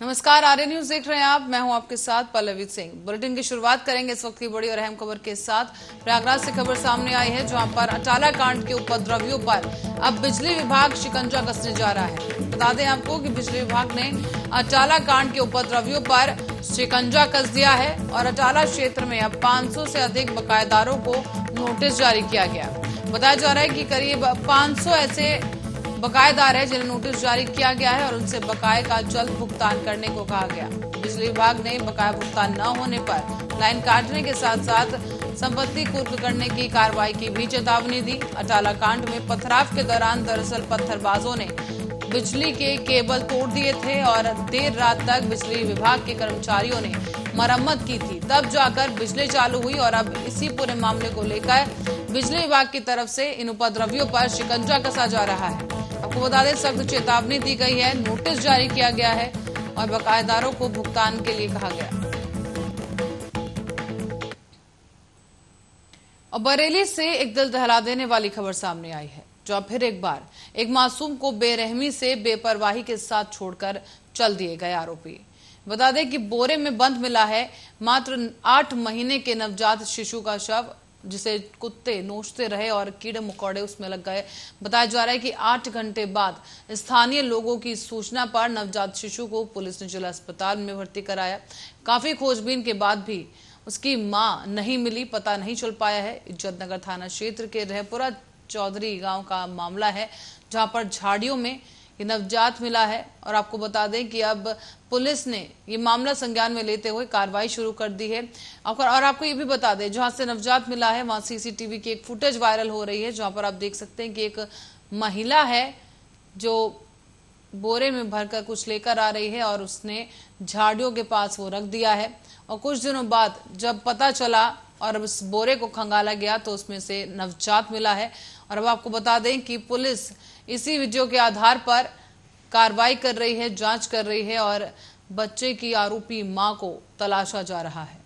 नमस्कार, आर्य न्यूज देख रहे हैं आप। मैं हूं आपके साथ पल्लवी सिंह। बुलेटिन की शुरुआत करेंगे इस वक्त की बड़ी और अहम खबर के साथ। प्रयागराज से खबर सामने आई है, जहां पर अटाला कांड के उपद्रवियों पर अब बिजली विभाग शिकंजा कसने जा रहा है। बता दें आपको कि बिजली विभाग ने अटाला कांड के उपद्रवियों पर शिकंजा कस दिया है और अटाला क्षेत्र में अब 500 से अधिक बकायेदारों को नोटिस जारी किया गया। बताया जा रहा है कि करीब 500 ऐसे बकायेदार है जिन्हें नोटिस जारी किया गया है और उनसे बकाये का जल्द भुगतान करने को कहा गया। बिजली विभाग ने बकाया भुगतान न होने पर लाइन काटने के साथ साथ संपत्ति कुर्क करने की कार्रवाई की भी चेतावनी दी। अटाला कांड में पथराव के दौरान दरअसल पत्थरबाजों ने बिजली के केबल तोड़ दिए थे और देर रात तक बिजली विभाग के कर्मचारियों ने मरम्मत की थी, तब जाकर बिजली चालू हुई और अब इसी पूरे मामले को लेकर बिजली विभाग की तरफ से इन उपद्रवियों पर शिकंजा कसा जा रहा है। आपको बता दें, सख्त चेतावनी दी गई है, नोटिस जारी किया गया है और बकायेदारों को भुगतान के लिए कहा गया। और बरेली से एक दिल दहला देने वाली खबर सामने आई है, जो फिर एक बार एक मासूम को बेरहमी से बेपरवाही के साथ छोड़कर चल दिए गए आरोपी। बता दें कि बोरे में बंद मिला है मात्र 8 महीने के नवजात शिशु का शव, जिसे कुत्ते नोचते रहे और कीड़े मकोड़े उसमें लग गए। बताया जा रहा है कि 8 घंटे बाद स्थानीय लोगों की सूचना पर नवजात शिशु को पुलिस ने जिला अस्पताल में भर्ती कराया। काफी खोजबीन के बाद भी उसकी मां नहीं मिली, पता नहीं चल पाया है। इज्जतनगर थाना क्षेत्र के रहपुरा चौधरी गांव का मामला है, जहां पर झाड़ियों में ये नवजात मिला है। और आपको बता दें कि अब पुलिस ने ये मामला संज्ञान में लेते हुए कार्रवाई शुरू कर दी है। और आपको ये भी बता दें, जहां से नवजात मिला है वहां सीसीटीवी की एक फुटेज वायरल हो रही है, जहां पर आप देख सकते हैं कि एक महिला है जो बोरे में भरकर कुछ लेकर आ रही है और उसने झाड़ियों के पास वो रख दिया है। और कुछ दिनों बाद जब पता चला और उस बोरे को खंगाला गया तो उसमें से नवजात मिला है। और अब आपको बता दें कि पुलिस इसी वीडियो के आधार पर कार्रवाई कर रही है, जांच कर रही है और बच्चे की आरोपी मां को तलाशा जा रहा है।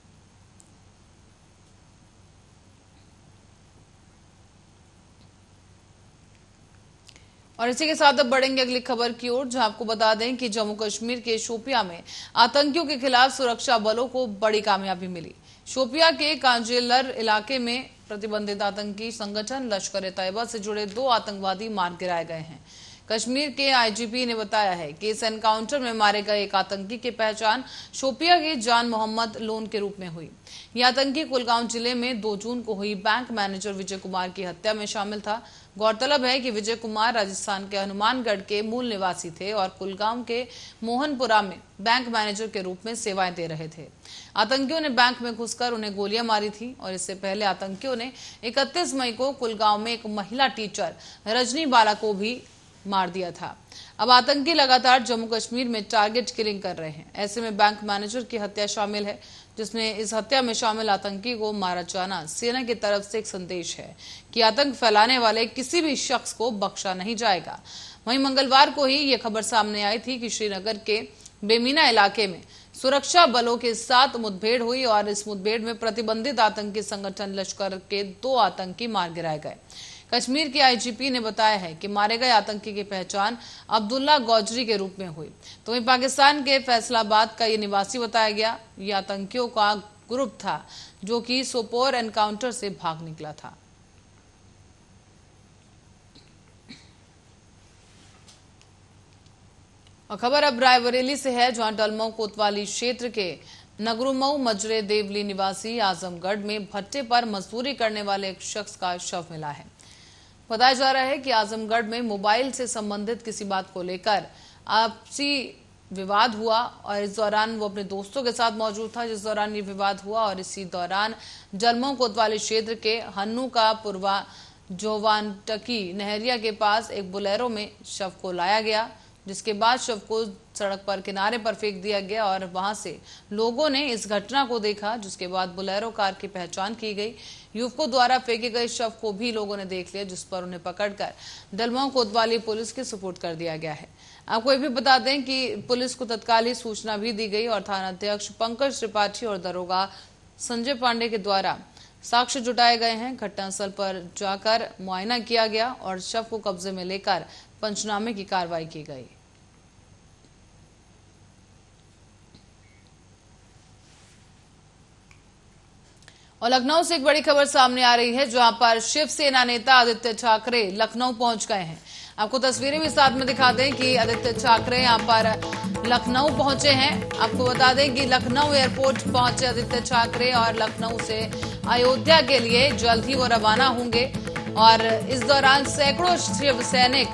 और इसी के साथ अब बढ़ेंगे अगली खबर की ओर, जहां आपको बता दें कि जम्मू कश्मीर के शोपिया में आतंकियों के खिलाफ सुरक्षा बलों को बड़ी कामयाबी मिली। शोपिया के कांजेलर इलाके में प्रतिबंधित आतंकी संगठन लश्कर-ए-तैयबा से जुड़े 2 आतंकवादी मार गिराए गए हैं। कश्मीर के आईजीपी ने बताया है कि इस एनकाउंटर में मारे गए एक आतंकी की पहचान शोपिया के जान मोहम्मद लोन के रूप में हुई। यह आतंकी कुलगांव जिले में 2 जून को हुई बैंक मैनेजर विजय कुमार की हत्या में शामिल था। गौरतलब है कि विजय कुमार राजस्थान के हनुमानगढ़ के मूल निवासी थे और कुलगांव के मोहनपुरा में बैंक मैनेजर के रूप में सेवाएं दे रहे थे। आतंकियों ने बैंक में घुसकर उन्हें गोलियां मारी थी और इससे पहले आतंकियों ने 31 मई को कुलगांव में एक महिला टीचर रजनी बाला को भी मार दिया था। अब आतंकी लगातार जम्मू कश्मीर में टारगेट किलिंग कर रहे हैं। ऐसे में बैंक मैनेजर की हत्या शामिल है, जिसमें इस हत्या में शामिल आतंकी को मारा जाना सेना की तरफ से एक संदेश है कि आतंक फैलाने वाले किसी भी शख्स को बख्शा नहीं जाएगा। वहीं मंगलवार को ही यह खबर सामने आई थी कि श्रीनगर के बेमीना इलाके में सुरक्षा बलों के साथ मुठभेड़ हुई और इस मुठभेड़ में प्रतिबंधित आतंकी संगठन लश्कर के 2 आतंकी मार गिराए गए। कश्मीर के आईजीपी ने बताया है कि मारे गए आतंकी की पहचान अब्दुल्ला गौजरी के रूप में हुई। तो वहीं पाकिस्तान के फैसलाबाद का ये निवासी बताया गया। ये आतंकियों का ग्रुप था जो कि सोपोर एनकाउंटर से भाग निकला था। और खबर अब रायबरेली से है, जहां डलमऊ कोतवाली क्षेत्र के नगरुमऊ मजरे देवली निवासी आजमगढ़ में भट्टे पर मजदूरी करने वाले एक शख्स का शव मिला है। बताया जा रहा है कि आजमगढ़ में मोबाइल से संबंधित किसी बात को लेकर आपसी विवाद हुआ और इस दौरान वो अपने दोस्तों के साथ मौजूद था, जिस दौरान ये विवाद हुआ। और इसी दौरान जलमऊ कोतवाली क्षेत्र के हन्नू का पुरवा जोवानटकी नहरिया के पास एक बोलेरो में शव को लाया गया, जिसके बाद शव को सड़क पर किनारे पर फेंक दिया गया और वहां से लोगों ने इस घटना को देखा, जिसके बाद बोलेरो कार की पहचान की गई। युवकों द्वारा फेंके गए शव को भी लोगों ने देख लिया, जिस पर उन्हें पकड़कर डलमऊ कोतवाली पुलिस के सुपुर्द कर दिया गया है। आपको ये भी बता दें कि पुलिस को तत्काल ही सूचना भी दी गई और थानाध्यक्ष पंकज त्रिपाठी और दरोगा संजय पांडे के द्वारा साक्ष्य जुटाए गए हैं। घटनास्थल पर जाकर मुआयना किया गया और शव को कब्जे में लेकर पंचनामे की कार्रवाई की गई। और लखनऊ से एक बड़ी खबर सामने आ रही है, जहां पर शिवसेना नेता आदित्य ठाकरे लखनऊ पहुंच गए हैं। आपको तस्वीरें भी साथ में दिखा दें कि आदित्य ठाकरे यहां पर लखनऊ पहुंचे हैं। आपको बता दें कि लखनऊ एयरपोर्ट पहुंचे आदित्य ठाकरे और लखनऊ से अयोध्या के लिए जल्द ही वो रवाना होंगे। और इस दौरान सैकड़ों शिव सैनिक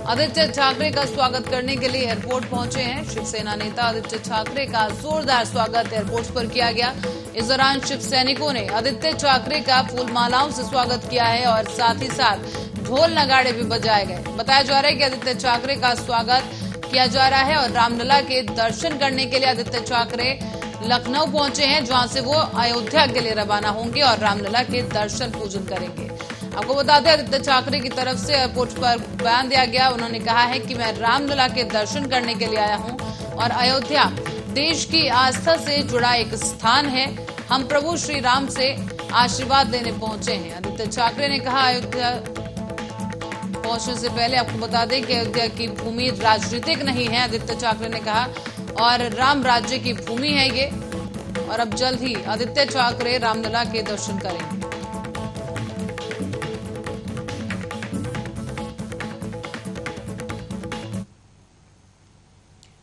आदित्य ठाकरे का स्वागत करने के लिए एयरपोर्ट पहुंचे हैं। शिवसेना नेता आदित्य ठाकरे का जोरदार स्वागत एयरपोर्ट पर किया गया। इस दौरान शिव सैनिकों ने आदित्य ठाकरे का फूल मालाओं से स्वागत किया है और साथ ही साथ ढोल नगाड़े भी बजाए गए। बताया जा रहा है कि आदित्य ठाकरे का स्वागत किया जा रहा है और रामलला के दर्शन करने के लिए आदित्य ठाकरे लखनऊ पहुंचे हैं, जहां से वो अयोध्या के लिए रवाना होंगे और रामलला के दर्शन पूजन करेंगे। आपको बता दें, आदित्य ठाकरे की तरफ से एयरपोर्ट पर बयान दिया गया। उन्होंने कहा है कि मैं रामलला के दर्शन करने के लिए आया हूं और अयोध्या देश की आस्था से जुड़ा एक स्थान है। हम प्रभु श्री राम से आशीर्वाद लेने पहुंचे हैं। आदित्य ठाकरे ने कहा, अयोध्या पहुंचने से पहले आपको बता दें कि अयोध्या की भूमि राजनीतिक नहीं है, आदित्य ठाकरे ने कहा, और राम राज्य की भूमि है ये। और अब जल्द ही आदित्य ठाकरे रामलला के दर्शन करेंगे।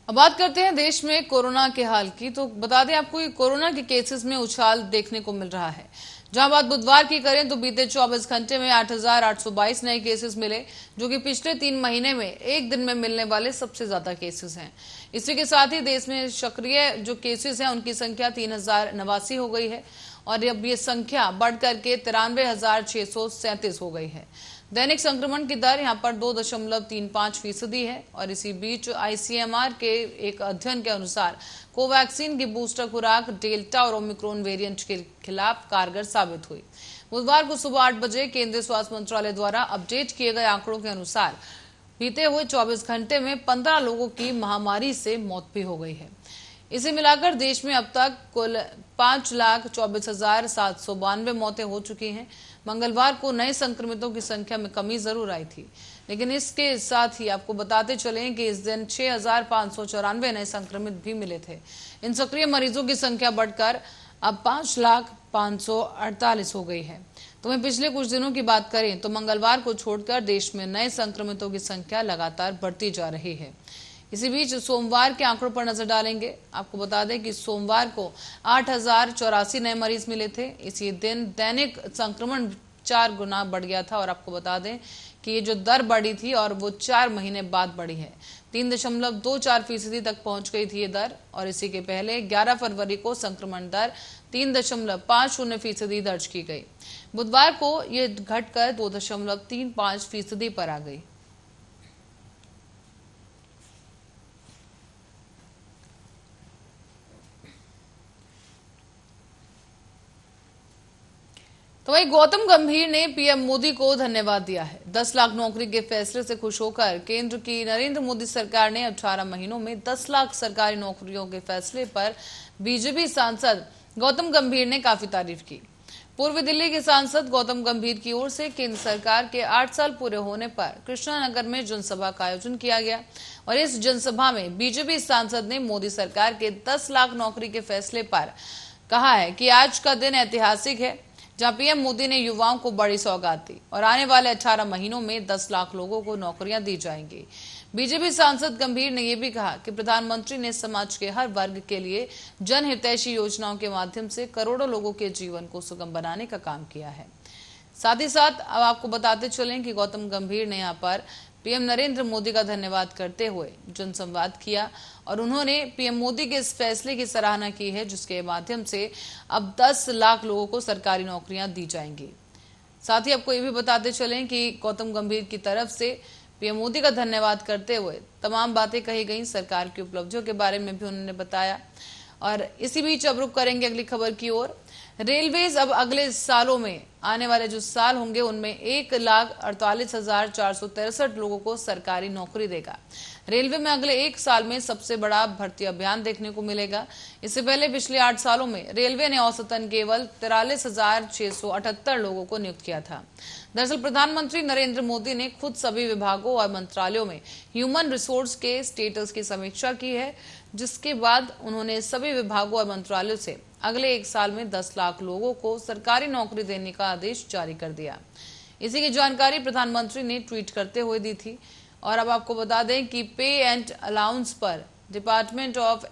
अब बात करते हैं देश में कोरोना के हाल की। तो बता दें आपको कि कोरोना के केसेस में उछाल देखने को मिल रहा है। जहां बात बुधवार की करें तो बीते 24 घंटे में 8,822 नए केसेस मिले, जो कि पिछले 3 महीने में एक दिन में मिलने वाले सबसे ज्यादा केसेस हैं। इसी के साथ ही देश में सक्रिय जो केसेस हैं उनकी संख्या 3,089 हो गई है और अब ये संख्या बढ़कर के 93,637 हो गई है। दैनिक संक्रमण की दर यहां पर 2.35% है। और इसी बीच आईसीएमआर के एक अध्ययन के अनुसार कोवैक्सीन की बूस्टर खुराक डेल्टा और ओमिक्रॉन वेरिएंट के खिलाफ कारगर साबित हुई। बुधवार को सुबह 8 बजे केंद्रीय स्वास्थ्य मंत्रालय द्वारा अपडेट किए गए आंकड़ों के अनुसार बीते हुए 24 घंटे में 15 लोगों की महामारी से मौत भी हो गई है। इसे मिलाकर देश में अब तक कुल 5,24,792 मौतें हो चुकी हैं। मंगलवार को नए संक्रमितों की संख्या में कमी जरूर आई थी, लेकिन इसके साथ ही आपको बताते चलें कि इस दिन 6,594 नए संक्रमित भी मिले थे। इन सक्रिय मरीजों की संख्या बढ़कर अब 5,548 हो गई है। तो वहीं पिछले कुछ दिनों की बात करें तो मंगलवार को छोड़कर देश में नए संक्रमितों की संख्या लगातार बढ़ती जा रही है। इसी बीच सोमवार के आंकड़ों पर नजर डालेंगे। आपको बता दें कि सोमवार को 8,084 नए मरीज मिले थे। इसी दिन दैनिक संक्रमण 4 गुना बढ़ गया था और आपको बता दें कि ये जो दर बढ़ी थी और वो 4 महीने बाद बढ़ी है। 3.24% तक पहुंच गई थी ये दर। और इसी के पहले 11 फरवरी को संक्रमण दर 3.50% दर्ज की गई। बुधवार को ये घटकर 2.35% पर आ गई। तो वही गौतम गंभीर ने पीएम मोदी को धन्यवाद दिया है। 10 लाख नौकरी के फैसले से खुश होकर केंद्र की नरेंद्र मोदी सरकार ने 18 महीनों में 10 लाख सरकारी नौकरियों के फैसले पर बीजेपी सांसद गौतम गंभीर ने काफी तारीफ की। पूर्वी दिल्ली के सांसद गौतम गंभीर की ओर से केंद्र सरकार के 8 साल पूरे होने पर कृष्णानगर में जनसभा का आयोजन किया गया और इस जनसभा में बीजेपी सांसद ने मोदी सरकार के 10 लाख नौकरी के फैसले पर कहा है कि आज का दिन ऐतिहासिक है, जहां पीएम मोदी ने युवाओं को बड़ी सौगात दी और आने वाले 18 महीनों में 10 लाख लोगों को नौकरियां दी जाएंगी। बीजेपी सांसद गंभीर ने यह भी कहा कि प्रधानमंत्री ने समाज के हर वर्ग के लिए जनहितैषी योजनाओं के माध्यम से करोड़ों लोगों के जीवन को सुगम बनाने का काम किया है। साथ ही साथ अब आपको बताते चलें कि गौतम गंभीर ने यहाँ पर पीएम नरेंद्र मोदी का धन्यवाद करते हुए जनसंवाद किया और उन्होंने पीएम मोदी के इस फैसले की सराहना की है, जिसके माध्यम से अब 10 लाख लोगों को सरकारी नौकरियां दी जाएंगी। साथ ही आपको ये भी बताते चलें कि गौतम गंभीर की तरफ से पीएम मोदी का धन्यवाद करते हुए तमाम बातें कही गई। सरकार की उपलब्धियों के बारे में भी उन्होंने बताया। और इसी बीच अब रुक करेंगे अगली खबर की ओर। रेलवेज अब अगले सालों में आने वाले जो साल होंगे उनमें 1,48,463 लोगों को सरकारी नौकरी देगा। रेलवे में अगले 1 साल में सबसे बड़ा भर्ती अभियान देखने को मिलेगा। इससे पहले पिछले 8 सालों में रेलवे ने औसतन केवल 43,678 लोगों को नियुक्त किया था। दरअसल प्रधानमंत्री नरेंद्र मोदी ने खुद सभी विभागों और मंत्रालयों में ह्यूमन रिसोर्स के स्टेटस की समीक्षा की है, जिसके बाद उन्होंने सभी विभागों और मंत्रालयों से अगले 1 साल में 10 लाख लोगों को सरकारी नौकरी देने का आदेश जारी कर दिया। इसी की जानकारी प्रधानमंत्री ने ट्वीट करते हुए दी थी। और अब आपको बता दें कि पे एंड अलाउंस पर डिपार्टमेंट ऑफ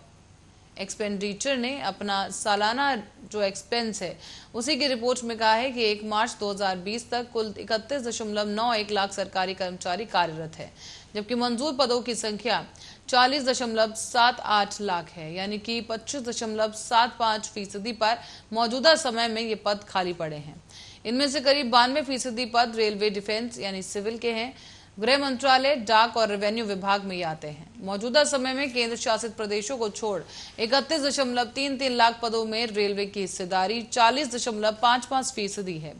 एक्सपेंडिचर ने अपना सालाना जो एक्सपेंस है उसी की रिपोर्ट में कहा है कि 1 मार्च 2020 तक कुल 31.91 लाख सरकारी कर्मचारी कार्यरत है, जबकि मंजूर पदों की संख्या 40.78 लाख है, यानी कि 25.75% पर मौजूदा समय में ये पद खाली पड़े हैं। इनमें से करीब 92% पद रेलवे, डिफेंस यानी सिविल के हैं। गृह मंत्रालय, डाक और रेवेन्यू विभाग में ये आते हैं। मौजूदा समय में केंद्र शासित प्रदेशों को छोड़ 31.33 लाख पदों में रेलवे की हिस्सेदारी 40.55% है।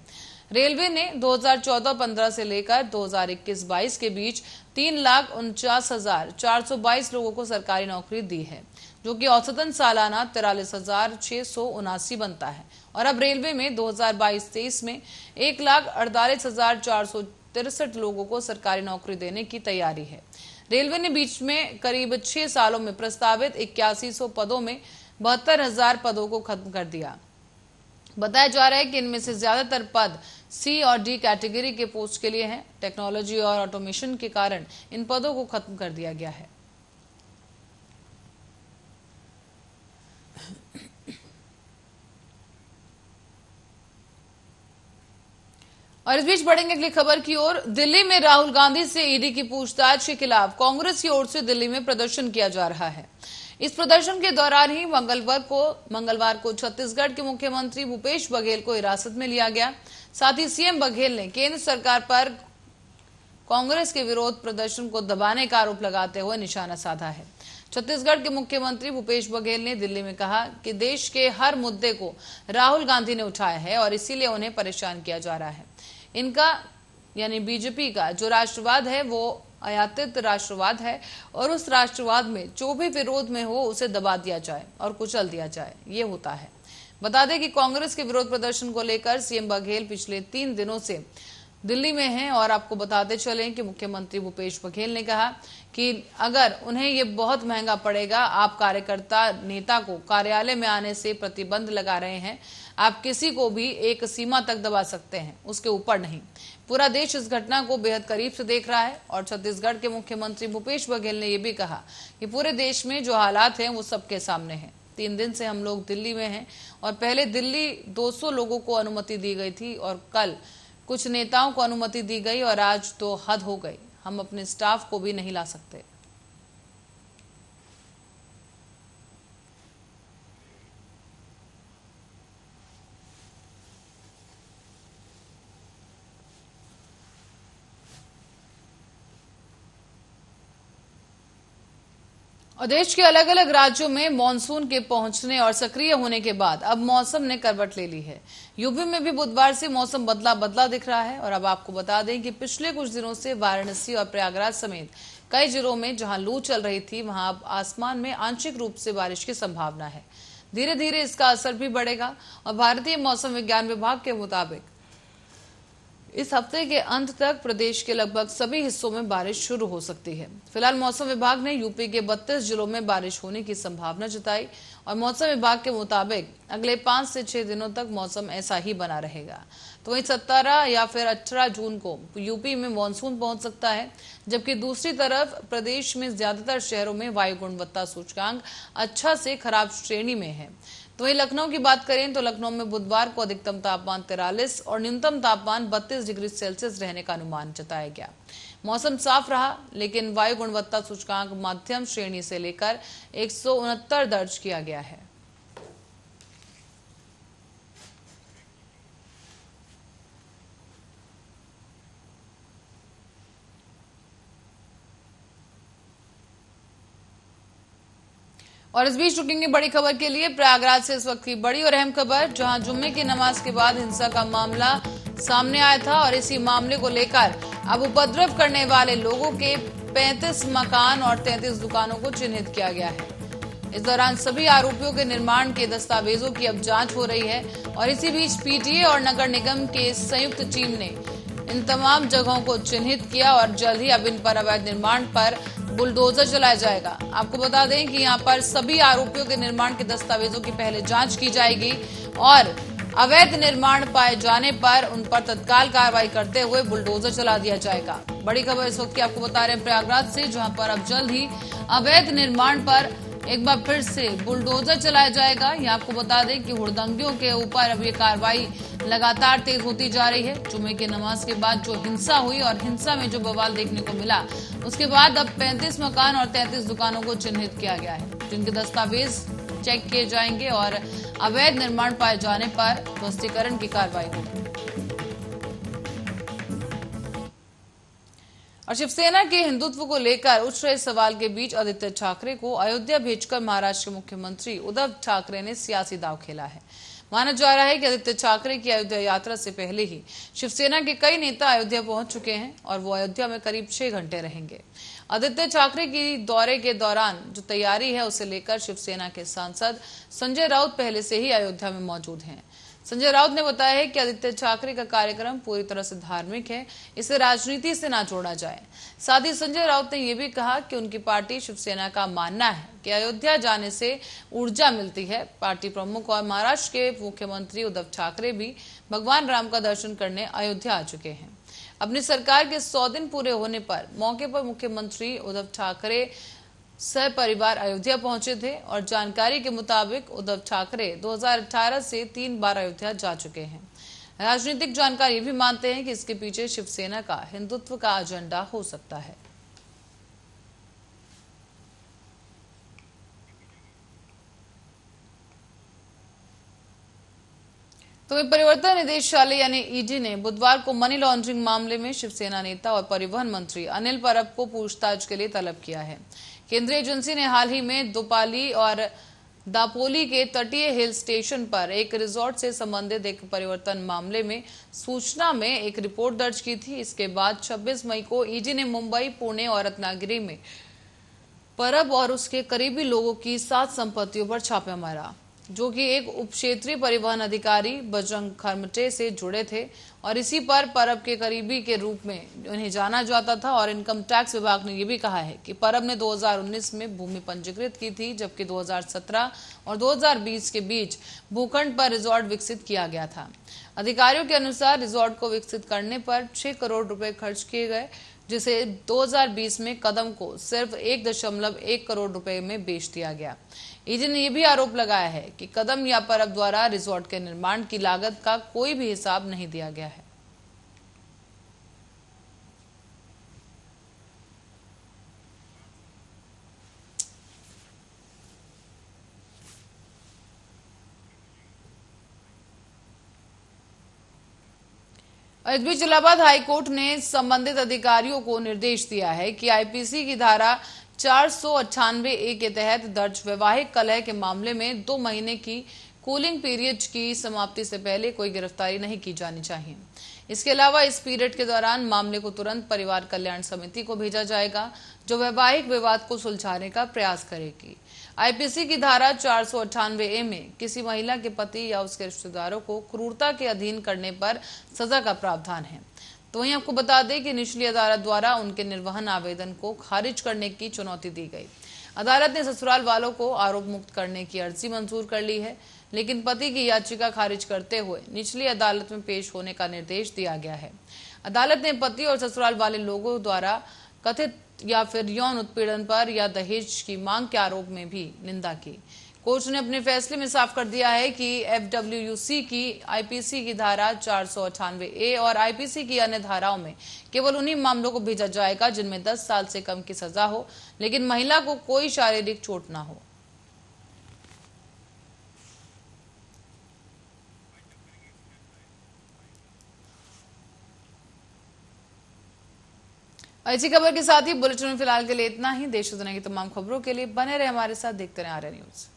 रेलवे ने 2014-15 से लेकर 2021-22 के बीच 3,49,422 लोगों को सरकारी नौकरी दी है, जो कि औसतन सालाना 43,679 बनता है। और अब रेलवे में 2022-23 में 1,48,463 लोगों को सरकारी नौकरी देने की तैयारी है। रेलवे ने बीच में करीब 6 सालों में प्रस्तावित 8100 पदों में 72,000 पदों को खत्म कर दिया। बताया जा रहा है कि इनमें से ज्यादातर पद सी और डी कैटेगरी के पोस्ट के लिए हैं। टेक्नोलॉजी और ऑटोमेशन के कारण इन पदों को खत्म कर दिया गया है। और इस बीच बढ़ेंगे अगली खबर की ओर। दिल्ली में राहुल गांधी से ईडी की पूछताछ के खिलाफ कांग्रेस की ओर से दिल्ली में प्रदर्शन किया जा रहा है। इस प्रदर्शन के दौरान ही मंगलवार को छत्तीसगढ़ के मुख्यमंत्री भूपेश बघेल को हिरासत में लिया गया। साथ ही सीएम बघेल ने केंद्र सरकार पर कांग्रेस के विरोध प्रदर्शन को दबाने का आरोप लगाते हुए निशाना साधा है। छत्तीसगढ़ के मुख्यमंत्री भूपेश बघेल ने दिल्ली में कहा कि देश के हर मुद्दे को राहुल गांधी ने उठाया है और इसीलिए उन्हें परेशान किया जा रहा है। इनका यानी बीजेपी का जो राष्ट्रवाद है वो आयातित राष्ट्रवाद है और उस राष्ट्रवाद में जो भी विरोध में हो उसे दबा दिया जाए और कुचल दिया जाए, ये होता है। बता दें कि कांग्रेस के विरोध प्रदर्शन को लेकर सीएम बघेल पिछले 3 दिनों से दिल्ली में हैं। और आपको बताते चलें कि मुख्यमंत्री भूपेश बघेल ने कहा कि अगर उन्हें ये बहुत महंगा पड़ेगा, आप कार्यकर्ता नेता को कार्यालय में आने से प्रतिबंध लगा रहे हैं। आप किसी को भी एक सीमा तक दबा सकते हैं, उसके ऊपर नहीं। पूरा देश इस घटना को बेहद करीब से देख रहा है। और छत्तीसगढ़ के मुख्यमंत्री भूपेश बघेल ने यह भी कहा कि पूरे देश में जो हालात हैं वो सबके सामने हैं। 3 दिन से हम लोग दिल्ली में हैं और पहले दिल्ली 200 लोगों को अनुमति दी गई थी और कल कुछ नेताओं को अनुमति दी गई और आज तो हद हो गई, हम अपने स्टाफ को भी नहीं ला सकते। और देश के अलग अलग राज्यों में मॉनसून के पहुंचने और सक्रिय होने के बाद अब मौसम ने करवट ले ली है। यूपी में भी बुधवार से मौसम बदला बदला दिख रहा है। और अब आपको बता दें कि पिछले कुछ दिनों से वाराणसी और प्रयागराज समेत कई जिलों में जहां लू चल रही थी वहां अब आसमान में आंशिक रूप से बारिश की संभावना है। धीरे धीरे इसका असर भी बढ़ेगा और भारतीय मौसम विज्ञान विभाग के मुताबिक इस हफ्ते के अंत तक प्रदेश के लगभग सभी हिस्सों में बारिश शुरू हो सकती है। फिलहाल मौसम विभाग ने यूपी के 32 जिलों में बारिश होने की संभावना जताई और मौसम विभाग के मुताबिक अगले 5 से 6 दिनों तक मौसम ऐसा ही बना रहेगा। तो वहीं 17 या फिर 18 जून को यूपी में मानसून पहुंच सकता है, जबकि दूसरी तरफ प्रदेश में ज्यादातर शहरों में वायु गुणवत्ता सूचकांक अच्छा से खराब श्रेणी में है। तो वहीं लखनऊ की बात करें तो लखनऊ में बुधवार को अधिकतम तापमान 43 और न्यूनतम तापमान 32 डिग्री सेल्सियस रहने का अनुमान जताया गया। मौसम साफ रहा, लेकिन वायु गुणवत्ता सूचकांक मध्यम श्रेणी से लेकर 169 दर्ज किया गया है। और इस बीच रुकेंगे बड़ी खबर के लिए प्रयागराज से इस वक्त की बड़ी और अहम खबर, जहां जुम्मे की नमाज के बाद हिंसा का मामला सामने आया था और इसी मामले को लेकर अब उपद्रव करने वाले लोगों के 35 मकान और 33 दुकानों को चिन्हित किया गया है। इस दौरान सभी आरोपियों के निर्माण के दस्तावेजों की अब जांच हो रही है और इसी बीच पीटीए और नगर निगम के संयुक्त टीम ने इन तमाम जगहों को चिन्हित किया और जल्द ही अब इन पर अवैध निर्माण पर बुलडोजर चलाया जाएगा। आपको बता दें कि यहां पर सभी आरोपियों के निर्माण के दस्तावेजों की पहले जांच की जाएगी और अवैध निर्माण पाए जाने पर उन पर तत्काल कार्रवाई करते हुए बुलडोजर चला दिया जाएगा। बड़ी खबर इस वक्त की आपको बता रहे हैं प्रयागराज से, जहां पर अब जल्द ही अवैध निर्माण पर एक बार फिर से बुलडोजर चलाया जाएगा। ये आपको बता दें कि हुड़दंगियों के ऊपर अब ये कार्रवाई लगातार तेज होती जा रही है। जुमे की नमाज के बाद जो हिंसा हुई और हिंसा में जो बवाल देखने को मिला, उसके बाद अब 35 मकान और 33 दुकानों को चिन्हित किया गया है, जिनके दस्तावेज चेक किए जाएंगे और अवैध निर्माण पाए जाने पर ध्वस्तीकरण की कार्रवाई होगी। और शिवसेना के हिंदुत्व को लेकर उठ रहे सवाल के बीच आदित्य ठाकरे को अयोध्या भेजकर महाराष्ट्र के मुख्यमंत्री उद्धव ठाकरे ने सियासी दांव खेला है। माना जा रहा है कि आदित्य ठाकरे की अयोध्या यात्रा से पहले ही शिवसेना के कई नेता अयोध्या पहुंच चुके हैं और वो अयोध्या में करीब 6 घंटे रहेंगे। आदित्य ठाकरे की दौरे के दौरान जो तैयारी है उसे लेकर शिवसेना के सांसद संजय राउत पहले से ही अयोध्या में मौजूद हैं। संजय राउत ने बताया है कि आदित्य ठाकरे का कार्यक्रम पूरी तरह से धार्मिक है, इसे राजनीति से ना जोड़ा जाए। साथ ही संजय राउत ने यह भी कहा कि उनकी पार्टी शिवसेना का मानना है कि अयोध्या जाने से ऊर्जा मिलती है। पार्टी प्रमुख और महाराष्ट्र के मुख्यमंत्री उद्धव ठाकरे भी भगवान राम का दर्शन करने अयोध्या आ चुके हैं। अपनी सरकार के 100 दिन पूरे होने पर मौके पर मुख्यमंत्री उद्धव ठाकरे सपरिवार अयोध्या पहुंचे थे और जानकारी के मुताबिक उद्धव ठाकरे 2018 से 3 बार अयोध्या जा चुके हैं। राजनीतिक जानकार ये भी मानते हैं कि इसके पीछे शिवसेना का हिंदुत्व का एजेंडा हो सकता है। तो परिवर्तन निदेशालय यानी ईडी ने बुधवार को मनी लॉन्ड्रिंग मामले में शिवसेना नेता और परिवहन मंत्री अनिल परब को पूछताछ के लिए तलब किया है। केंद्रीय एजेंसी ने हाल ही में दोपाली और दापोली के तटीय हिल स्टेशन पर एक रिजॉर्ट से संबंधित एक परिवर्तन मामले में सूचना में एक रिपोर्ट दर्ज की थी। इसके बाद 26 मई को ईडी ने मुंबई, पुणे और रत्नागिरी में परब और उसके करीबी लोगों की 7 संपत्तियों पर छापा मारा, जो कि एक उप क्षेत्रीय परिवहन अधिकारी बजरंग खरमटे से जुड़े थे और इसी पर परब के करीबी के रूप में उन्हें जाना जाता था। और इनकम टैक्स विभाग ने यह भी कहा है कि परब ने 2019 में भूमि पंजीकृत की थी, जबकि 2017 और 2020 के बीच भूखंड पर रिजॉर्ट विकसित किया गया था। अधिकारियों के अनुसार रिजॉर्ट को विकसित करने पर 6 करोड़ रुपए खर्च किए गए, जिसे 2020 में कदम को सिर्फ 1.1 करोड़ रुपए में बेच दिया गया। ईडी ने यह भी आरोप लगाया है कि कदम या परब द्वारा रिजॉर्ट के निर्माण की लागत का कोई भी हिसाब नहीं दिया गया है। इस बीच इलाहाबाद हाईकोर्ट ने संबंधित अधिकारियों को निर्देश दिया है कि आईपीसी की धारा 498A के तहत दर्ज वैवाहिक कलह के मामले में 2 महीने की कूलिंग पीरियड की समाप्ति से पहले कोई गिरफ्तारी नहीं की जानी चाहिए। इसके अलावा इस पीरियड के दौरान मामले को तुरंत परिवार कल्याण समिति को भेजा जाएगा, जो वैवाहिक विवाद को सुलझाने का प्रयास करेगी। आईपीसी की धारा 498A में किसी महिला के पति या उसके रिश्तेदारों को क्रूरता के अधीन करने पर सजा का प्रावधान है। तो वहीं आपको बता दें कि निचली अदालत द्वारा उनके निर्वहन आवेदन को खारिज करने की चुनौती दी गई। अदालत ने ससुराल वालों को आरोप मुक्त करने की अर्जी मंजूर कर ली है, लेकिन पति की याचिका खारिज करते हुए निचली अदालत में पेश होने का निर्देश दिया गया है। अदालत ने पति और ससुराल वाले लोगों द्वारा कथित या फिर यौन उत्पीड़न पर या दहेज की मांग के आरोप में भी निंदा की। कोर्ट ने अपने फैसले में साफ कर दिया है कि एफडब्ल्यूयूसी की आईपीसी की धारा 498A और आईपीसी की अन्य धाराओं में केवल उन्हीं मामलों को भेजा जाएगा जिनमें 10 साल से कम की सजा हो, लेकिन महिला को कोई शारीरिक चोट ना हो। ऐसी खबर के साथ ही बुलेटिन में फिलहाल के लिए इतना ही। देश और दुनिया की तमाम खबरों के लिए बने रहे हमारे साथ, देखते रहे आर्या न्यूज।